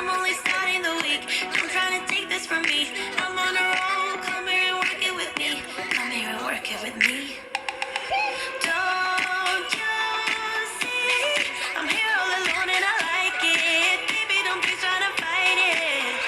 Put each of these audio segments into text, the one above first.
I'm only starting the week. Don't try to take this from me. I'm on a roll. Come here and work it with me. Come here and work it with me. Don't you see? I'm here all alone and I like it. Baby, don't be trying to fight it.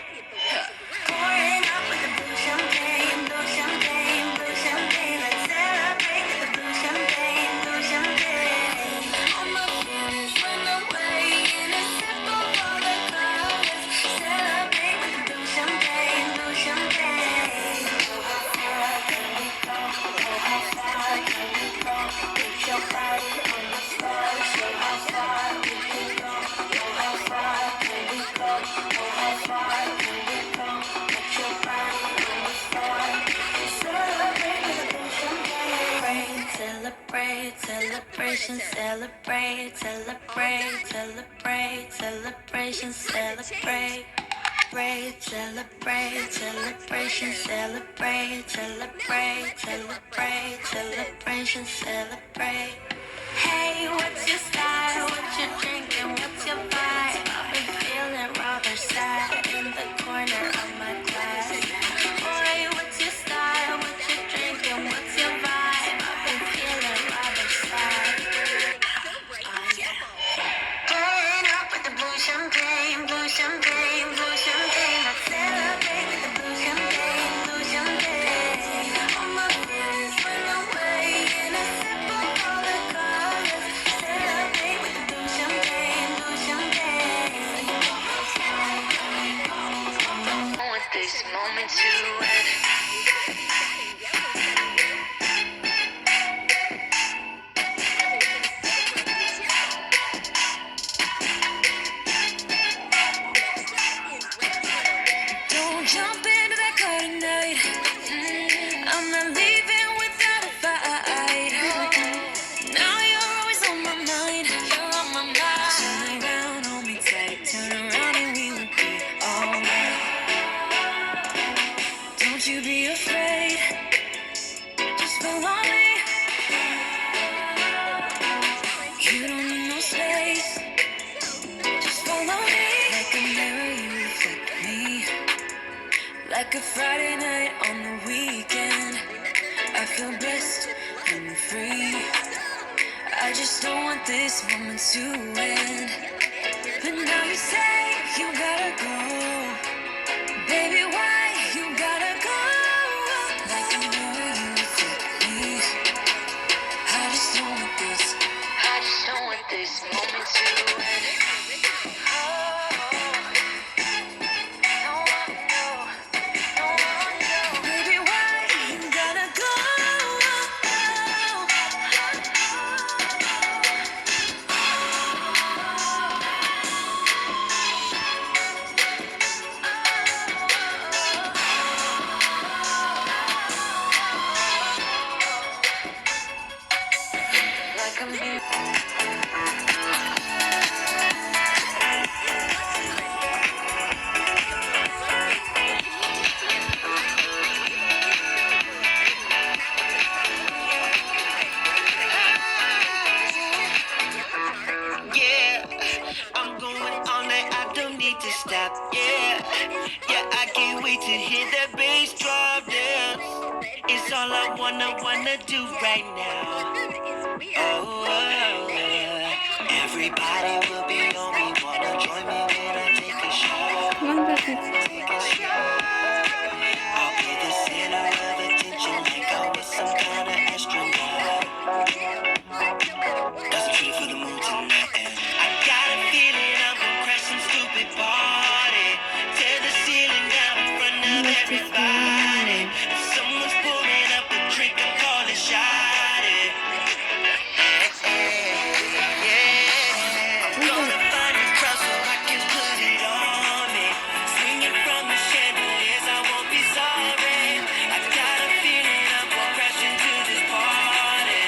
Pouring up with the blue champagne, blue champagne, blue champagne. Let's celebrate with the blue champagne, blue champagne. All my feelings went away in a sip of all the colors. Celebrate with the blue champagne, blue champagne. How far can we go? How far can we go? Put your body on the floor. Show how far we can go. How far can we go? How far can we go? Put your body on the floor. Celebrate with the blue champagne. Celebrate, celebration, celebrate, celebrate, celebrate, celebration, celebrate. Celebrate, celebration, celebrate, celebrate, celebrate, celebration, celebrate. Hey, what's your style? What you drinking? What's your vibe? I've been feeling rather sad in the corner of my class. Boy, what's your style? What you drinking? What's your vibe? I've been feeling rather sad. Yeah. Pouring up with the blue champagne, blue champagne, blue champagne. Let's celebrate with the blue champagne, blue champagne. All my feelings went away in a sip of all the colors. Celebrate with the blue champagne, blue champagne. I want this moment to end. Don't jump into that car tonight. I'm not leaving without a fight. Now you're always on my mind. You're on my mind. Turn around, hold me tight. Turn around and we will be alright. Don't you be afraid. Just follow me. You don't need no space. Just follow me. Like a mirror, you reflect me. Like a Friday night on the weekend, I feel blessed and free. I just don't want this moment to end. But now you say you gotta go. Baby, why you gotta go? Like a mirror, you reflect me. I just don't want this. I just don't want this moment to end. Baby, why you gotta go? Like a mirror. Yeah, I'm going all night, I don't need to stop. Yeah, I can't wait to hear that bass drop. Yeah, it's all I wanna do right now. Oh, everybody will be on me. Wanna join me when I take a shot. Take a shot. I'll be the center of attention like I was some kind of astronaut. Cause I'm shooting for the moon tonight. I got a feeling I'm gonna crash some stupid party. Tear the ceiling down in front of everybody. If someone's pouring up a drink, I'm calling shawty. Yeah, I'm gonna find a crowd so I can put it on me. Swinging from the chandeliers, I won't be sorry. I got a feeling I'm gonna crash into this party.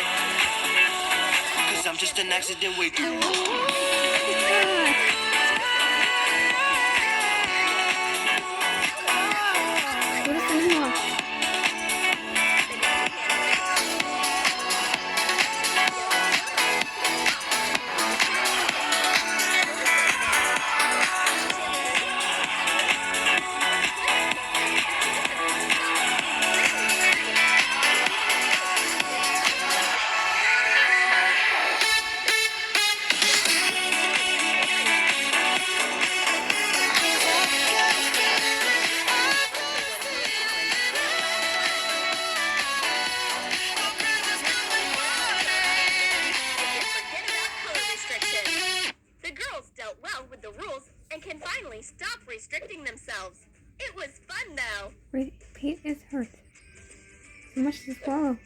Cause I'm just an accident waiting. the rules and can finally stop restricting themselves. It was fun, though. Repeat is hurt. So much to swallow.